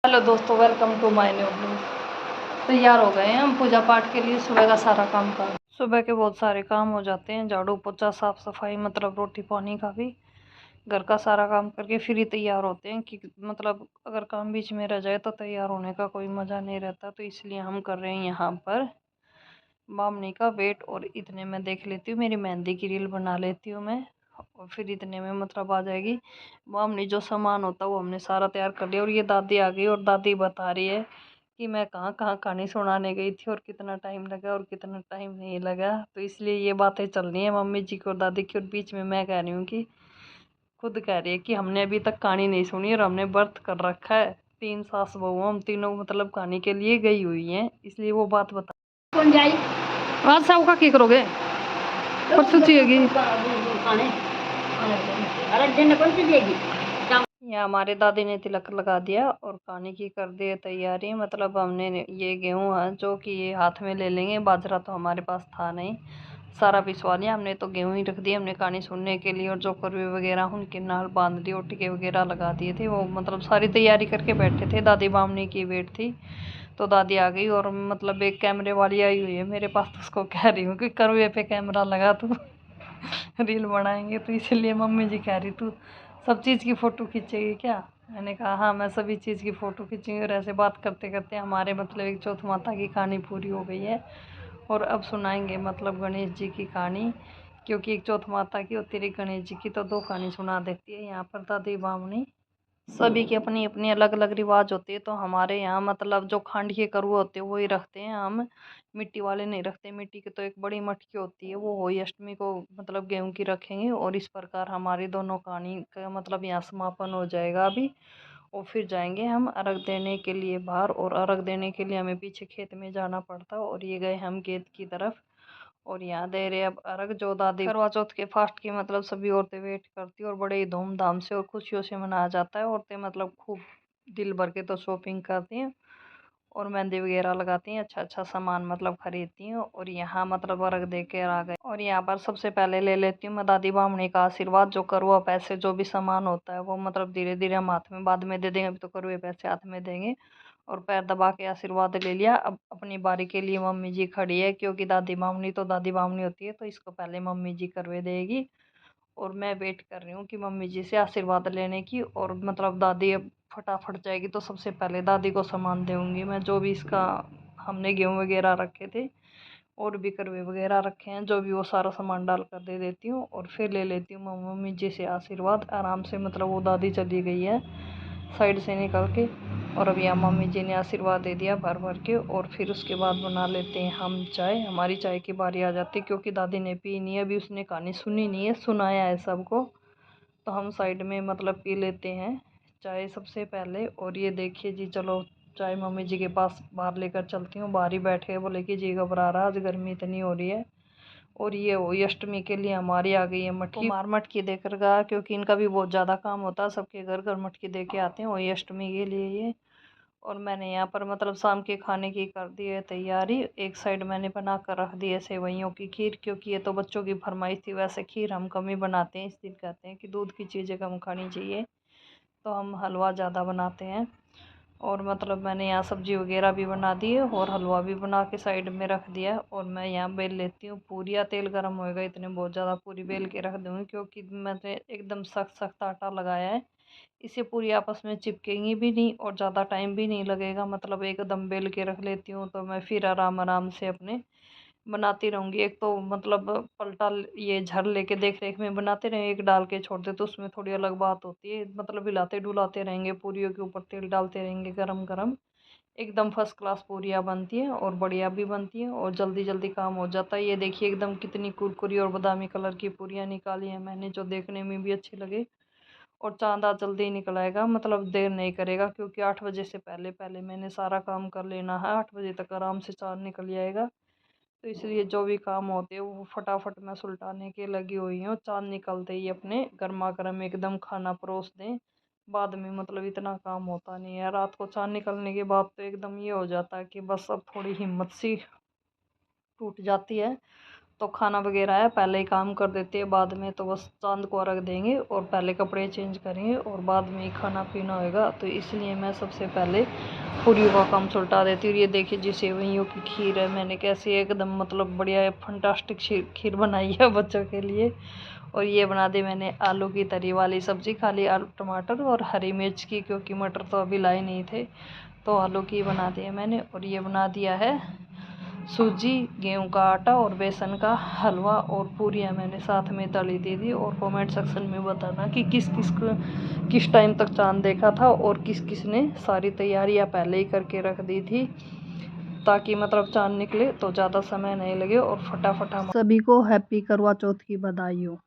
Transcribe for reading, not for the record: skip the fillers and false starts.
Hello दोस्तों, welcome to my new blog. तैयार हो गए हैं हम पूजा पाठ के लिए। सुबह का सारा काम कर सुबह के बहुत सारे काम हो जाते हैं, झाड़ू पोछा साफ सफाई, मतलब रोटी पानी का भी, घर का सारा काम करके फिर ही तैयार होते हैं कि मतलब अगर काम बीच में रह जाए तो तैयार होने का कोई मज़ा नहीं रहता। तो इसलिए हम कर रहे हैं यहाँ पर बामनी का वेट। और इतने में देख लेती हूँ, मेरी मेहंदी की रील बना लेती हूँ मैं, और फिर इतने में मतलब आ जाएगी बामनी। जो सामान होता है वो हमने सारा तैयार कर लिया। और ये दादी आ गई और दादी बता रही है कि मैं कहाँ कहाँ कहानी सुनाने गई थी और कितना टाइम लगा और कितना टाइम नहीं लगा। तो इसलिए ये बातें चल रही हैं मम्मी जी की और दादी की, और बीच में मैं कह रही हूँ कि खुद कह रही है कि हमने अभी तक कहानी नहीं सुनी और हमने व्रत कर रखा है। 3 सास बहू हम तीनों मतलब कहानी के लिए गई हुई हैं, इसलिए वो बात बता। कौन जाई आज साहू का की करोगे? परसों चाहिएगी यहाँ हमारे दादी ने तिलक लगा दिया और खाने की कर दी तैयारी। मतलब हमने ये गेहूँ है जो कि ये हाथ में ले लेंगे, बाजरा तो हमारे पास था नहीं, सारा पिसवा लिया हमने। तो गेहूँ ही रख दिया हमने कहानी सुनने के लिए। और जो करवे वगैरह उनके नाल बांध दिए और टिके वगैरह लगा दिए थे। वो मतलब सारी तैयारी करके बैठे थे, दादी बामनी की वेट थी। तो दादी आ गई और मतलब एक कैमरे वाली आई हुई है मेरे पास, तो उसको कह रही हूँ कि करवे पे कैमरा लगा तू रील बनाएंगे। तो इसीलिए मम्मी जी कह रही तू सब चीज़ की फ़ोटो खींचेगी क्या? मैंने कहा हाँ, मैं सभी चीज़ की फ़ोटो खींचूंगी। और ऐसे बात करते करते हमारे मतलब एक चौथ माता की कहानी पूरी हो गई है। और अब सुनाएंगे मतलब गणेश जी की कहानी, क्योंकि एक चौथ माता की और तेरी गणेश जी की तो 2 कहानी सुना देती है यहाँ पर दादी बामनी। सभी की अपनी अपनी अलग अलग रिवाज होते हैं। तो हमारे यहाँ मतलब जो खांड के करुए होते हैं वही रखते हैं हम, मिट्टी वाले नहीं रखते। मिट्टी की तो एक बड़ी मटकी होती है, वो होली अष्टमी को मतलब गेहूं की रखेंगे। और इस प्रकार हमारी दोनों कहानी का मतलब यहाँ समापन हो जाएगा अभी। और फिर जाएंगे हम अर्घ देने के लिए बाहर। और अर्घ देने के लिए हमें पीछे खेत में जाना पड़ता है। और ये गए हम खेत की तरफ और यहाँ दे रहे अब अर्घ। जो दादी करवा चौथ के फास्ट की मतलब सभी औरतें वेट करती है और बड़े ही धूमधाम से और खुशियों से मनाया जाता है। औरतें मतलब खूब दिल भर के तो शॉपिंग करती हैं और मेहंदी वगैरह लगाती हैं, अच्छा अच्छा सामान मतलब खरीदती हैं। और यहाँ मतलब अर्घ दे के आ गए। और यहाँ पर सबसे पहले ले लेती हूँ मैं दादी बामणी का आशीर्वाद। जो करुआ पैसे जो भी सामान होता है वो मतलब धीरे धीरे हम हाथ में बाद में दे देंगे, अभी तो करुए पैसे हाथ में देंगे। और पैर दबा के आशीर्वाद ले लिया। अब अपनी बारी के लिए मम्मी जी खड़ी है, क्योंकि दादी बामनी तो दादी बामनी होती है, तो इसको पहले मम्मी जी करवे देगी। और मैं वेट कर रही हूँ कि मम्मी जी से आशीर्वाद लेने की। और मतलब दादी अब फटाफट जाएगी तो सबसे पहले दादी को सामान दूंगी मैं, जो भी इसका हमने गेहूँ वगैरह रखे थे और भी करवे वगैरह रखे हैं, जो भी वो सारा सामान डाल कर दे देती हूँ। और फिर ले लेती हूँ मम्मी जी से आशीर्वाद आराम से। मतलब वो दादी चली गई है साइड से निकल के। और अब यहाँ मम्मी जी ने आशीर्वाद दे दिया भर भर के। और फिर उसके बाद बना लेते हैं हम चाय। हमारी चाय की बारी आ जाती है, क्योंकि दादी ने पी नहीं है अभी, उसने कहानी सुनी नहीं है, सुनाया है सबको। तो हम साइड में मतलब पी लेते हैं चाय सबसे पहले। और ये देखिए जी, चलो चाय मम्मी जी के पास बाहर लेकर चलती हूँ। बाहर ही बैठे बोले कि जी घबरा रहा, आज गर्मी इतनी हो रही है। और ये वो अष्टमी के लिए हमारी आ गई है मटकी। कुमार मटकी देकर गया, क्योंकि इनका भी बहुत ज़्यादा काम होता है, सबके घर घर मटकी दे के आते हैं वही अष्टमी के लिए ये। और मैंने यहाँ पर मतलब शाम के खाने की कर दी है तैयारी। एक साइड मैंने बना कर रख दी है सेवइयों की खीर, क्योंकि ये तो बच्चों की फरमाइश थी। वैसे खीर हम कम ही बनाते हैं, इस दिन कहते हैं कि दूध की चीज़ें कम खानी चाहिए, तो हम हलवा ज़्यादा बनाते हैं। और मतलब मैंने यहाँ सब्जी वगैरह भी बना दी है और हलवा भी बना के साइड में रख दिया है। और मैं यहाँ बेल लेती हूँ पूरी। या तेल गर्म होएगा इतने बहुत ज़्यादा पूरी बेल के रख दूँगी, क्योंकि मैंने एकदम सख्त सख्त आटा लगाया है, इससे पूरी आपस में चिपकेंगी भी नहीं और ज़्यादा टाइम भी नहीं लगेगा। मतलब एकदम बेल के रख लेती हूँ तो मैं फिर आराम आराम से अपने बनाती रहूँगी। एक तो मतलब पलटा ये झर लेके देख रेख में बनाते रहे, एक डाल के छोड़ दे तो उसमें थोड़ी अलग बात होती है। मतलब हिलाते डुलाते रहेंगे, पूरियों के ऊपर तेल डालते रहेंगे गरम गरम, एकदम फर्स्ट क्लास पूरियाँ बनती हैं और बढ़िया भी बनती हैं और जल्दी जल्दी काम हो जाता है। ये देखिए एकदम कितनी कुरकुरी और बादामी कलर की पूरियाँ निकाली हैं मैंने, जो देखने में भी अच्छी लगे। और चांद आज जल्दी ही निकल आएगा, मतलब देर नहीं करेगा, क्योंकि 8 बजे से पहले पहले मैंने सारा काम कर लेना है। 8 बजे तक आराम से चांद निकल जाएगा। तो इसलिए जो भी काम होते हैं वो फटाफट मैं सुलटाने के लगी हुई हूँ। चांद निकलते ही अपने गर्मा गर्म एकदम खाना परोस दें, बाद में मतलब इतना काम होता नहीं है। रात को चांद निकलने के बाद तो एकदम ये हो जाता है कि बस अब थोड़ी हिम्मत सी टूट जाती है। तो खाना वगैरह है पहले ही काम कर देते हैं, बाद में तो बस चांद को रख देंगे और पहले कपड़े चेंज करेंगे और बाद में ही खाना पीना होएगा। तो इसलिए मैं सबसे पहले पूरियों का काम सुलटा देती हूँ। ये देखिए जी सेवइयों की खीर है, मैंने कैसे एकदम मतलब बढ़िया फंटास्टिक खीर बनाई है बच्चों के लिए। और ये बना दी मैंने आलू की तरी वाली सब्ज़ी, खाली आलू टमाटर और हरी मिर्च की, क्योंकि मटर तो अभी लाए नहीं थे तो आलू की बना दी है मैंने। और ये बना दिया है सूजी, गेहूं का आटा और बेसन का हलवा और पूरियां मैंने साथ में तली दी थी। और कमेंट सेक्शन में बताना कि किस टाइम तक चांद देखा था और किस किस ने सारी तैयारियां पहले ही करके रख दी थी, ताकि मतलब चांद निकले तो ज़्यादा समय नहीं लगे और फटाफट। सभी को हैप्पी करवा चौथ की बधाई हो।